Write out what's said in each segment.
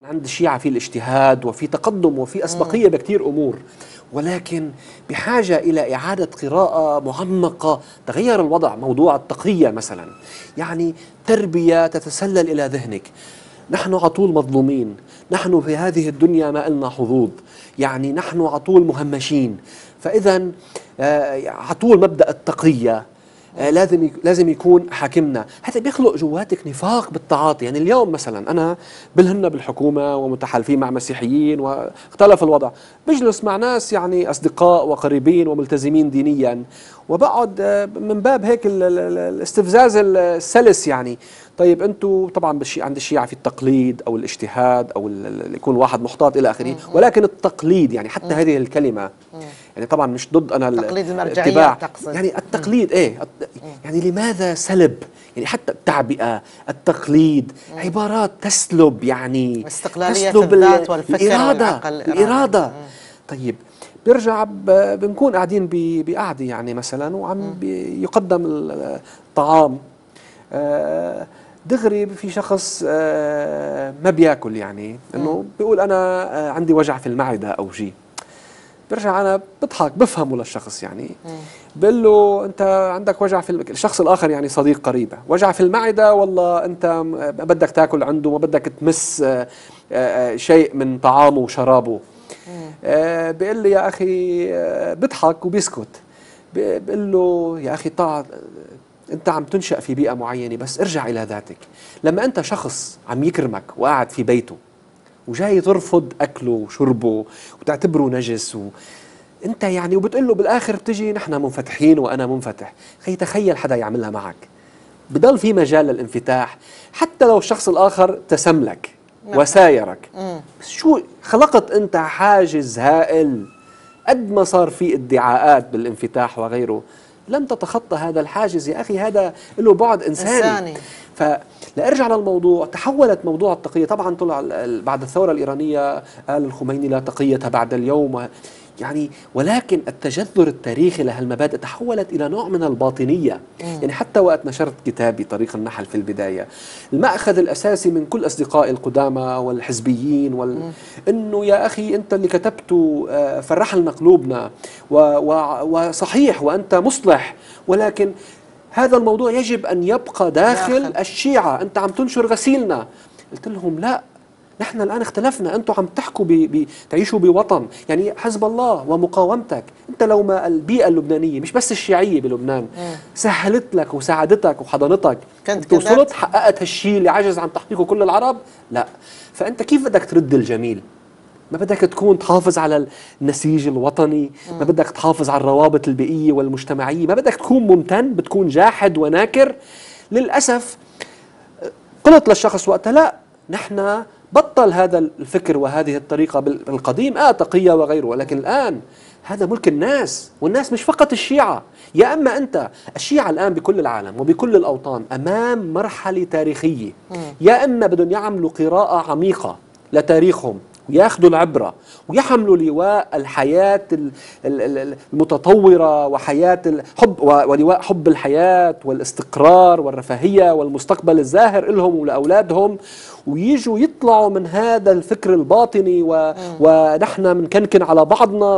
عند الشيعة في الاجتهاد وفي تقدم وفي أسبقية بكثير أمور، ولكن بحاجة إلى إعادة قراءة معمقة. تغير الوضع، موضوع التقية مثلا، يعني تربية تتسلل إلى ذهنك. نحن عطول مظلومين، نحن في هذه الدنيا ما لنا حظوظ، يعني نحن عطول مهمشين. فإذا عطول مبدأ التقية لازم يكون حاكمنا. هذا بيخلق جواتك نفاق بالتعاطي. يعني اليوم مثلا أنا بلهن بالحكومة ومتحالفين مع مسيحيين واختلف الوضع، بجلس مع ناس يعني أصدقاء وقريبين وملتزمين دينيا، وبقعد من باب هيك الاستفزاز السلس. يعني طيب أنتم طبعا عند الشيعة في التقليد أو الاجتهاد أو يكون واحد محتاط إلى آخره، ولكن التقليد يعني حتى هذه الكلمة، يعني طبعا مش ضد أنا تقليد المرجعية تقصد، يعني التقليد يعني لماذا سلب؟ يعني حتى التعبئة، التقليد، عبارات تسلب، يعني استقلالية الذات والفكر والعقل، الإرادة. طيب بيرجع بنكون قاعدين بقعدة يعني مثلا، وعم يقدم الطعام، دغري في شخص ما بياكل، يعني انه بيقول انا عندي وجع في المعدة او شيء. برجع انا بضحك بفهمه للشخص، يعني بقول له انت عندك وجع في الشخص الاخر، يعني صديق قريبه، وجع في المعده، والله انت ما بدك تاكل عنده، ما بدك تمس شيء من طعامه وشرابه. بيقول لي يا اخي، بضحك وبيسكت. بقول له يا اخي انت عم تنشأ في بيئه معينه، بس ارجع الى ذاتك. لما انت شخص عم يكرمك وقاعد في بيته وجاي ترفض اكله وشربه وتعتبره نجس، انت يعني وبتقول له بالاخر بتجي نحن منفتحين وانا منفتح. خي تخيل حدا يعملها معك، بضل في مجال للانفتاح حتى لو الشخص الاخر تسملك وسايرك. بس شو خلقت انت حاجز هائل. قد ما صار في ادعاءات بالانفتاح وغيره، لن تتخطى هذا الحاجز يا اخي. هذا له بعد انساني. فلأرجع للموضوع، تحولت موضوع التقية. طبعا طلع بعد الثورة الإيرانية قال الخميني لا تقية بعد اليوم، يعني ولكن التجذر التاريخي لهالمبادئ تحولت إلى نوع من الباطنية. يعني حتى وقت نشرت كتابي طريق النحل في البداية، المأخذ الأساسي من كل أصدقائي القدامى والحزبيين إنه يا أخي أنت اللي كتبته فرح لنا قلوبنا، وصحيح وأنت مصلح، ولكن هذا الموضوع يجب أن يبقى داخل الشيعة. أنت عم تنشر غسيلنا. قلت لهم لا، نحن الآن اختلفنا. أنتم عم تحكوا تعيشوا بوطن، يعني حزب الله ومقاومتك. أنت لو ما البيئة اللبنانية مش بس الشيعية بلبنان سهلت لك وساعدتك وحضنتك، أنت وصلت حققت هالشيء اللي عجز عن تحقيقه كل العرب؟ لا. فأنت كيف بدك ترد الجميل؟ ما بدك تكون تحافظ على النسيج الوطني، ما بدك تحافظ على الروابط البيئية والمجتمعية، ما بدك تكون ممتن، بتكون جاحد وناكر. للأسف قلت للشخص وقتها لا، نحن بطل هذا الفكر وهذه الطريقة بالقديم تقية وغيره، ولكن الآن هذا ملك الناس، والناس مش فقط الشيعة. يا أما أنت الشيعة الآن بكل العالم وبكل الأوطان أمام مرحلة تاريخية، يا أما بدهم يعملوا قراءة عميقة لتاريخهم وياخذوا العبرة ويحملوا لواء الحياة المتطورة وحياة الحب، ولواء حب الحياة والاستقرار والرفاهية والمستقبل الزاهر لهم ولأولادهم، ويجوا يطلعوا من هذا الفكر الباطني ونحن منكنكن على بعضنا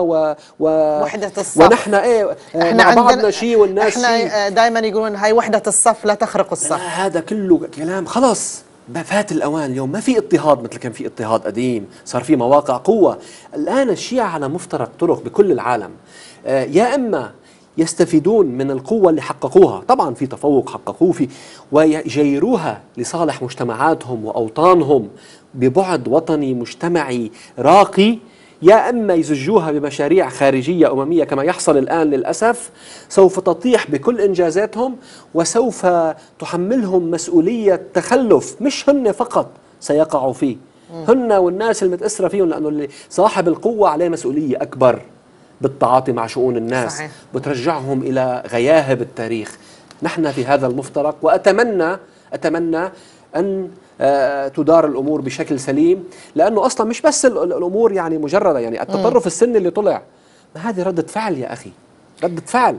وحدة الصف، ونحن احنا مع بعضنا شيء والناس شيء. احنا دائما يقولون هاي وحدة الصف لا تخرق الصف. هذا كله كلام خلاص، فات الأوان. اليوم ما في اضطهاد مثل كان في اضطهاد قديم، صار في مواقع قوة. الآن الشيعة على مفترق طرق بكل العالم، يا إما يستفيدون من القوة اللي حققوها، طبعا في تفوق حققوه فيه، ويجيروها لصالح مجتمعاتهم وأوطانهم ببعد وطني مجتمعي راقي، يا إما يزجوها بمشاريع خارجية أممية كما يحصل الآن للأسف، سوف تطيح بكل إنجازاتهم وسوف تحملهم مسؤولية تخلف. مش هن فقط سيقعوا فيه، هن والناس المتأثرة فيهم، لأنه اللي صاحب القوة عليه مسؤولية أكبر بالتعاطي مع شؤون الناس. صحيح. بترجعهم إلى غياهب التاريخ. نحن في هذا المفترق، وأتمنى أن تدار الأمور بشكل سليم، لأنه أصلا مش بس الأمور يعني مجردة، يعني التطرف السني اللي طلع، ما هذه ردة فعل يا أخي، ردة فعل.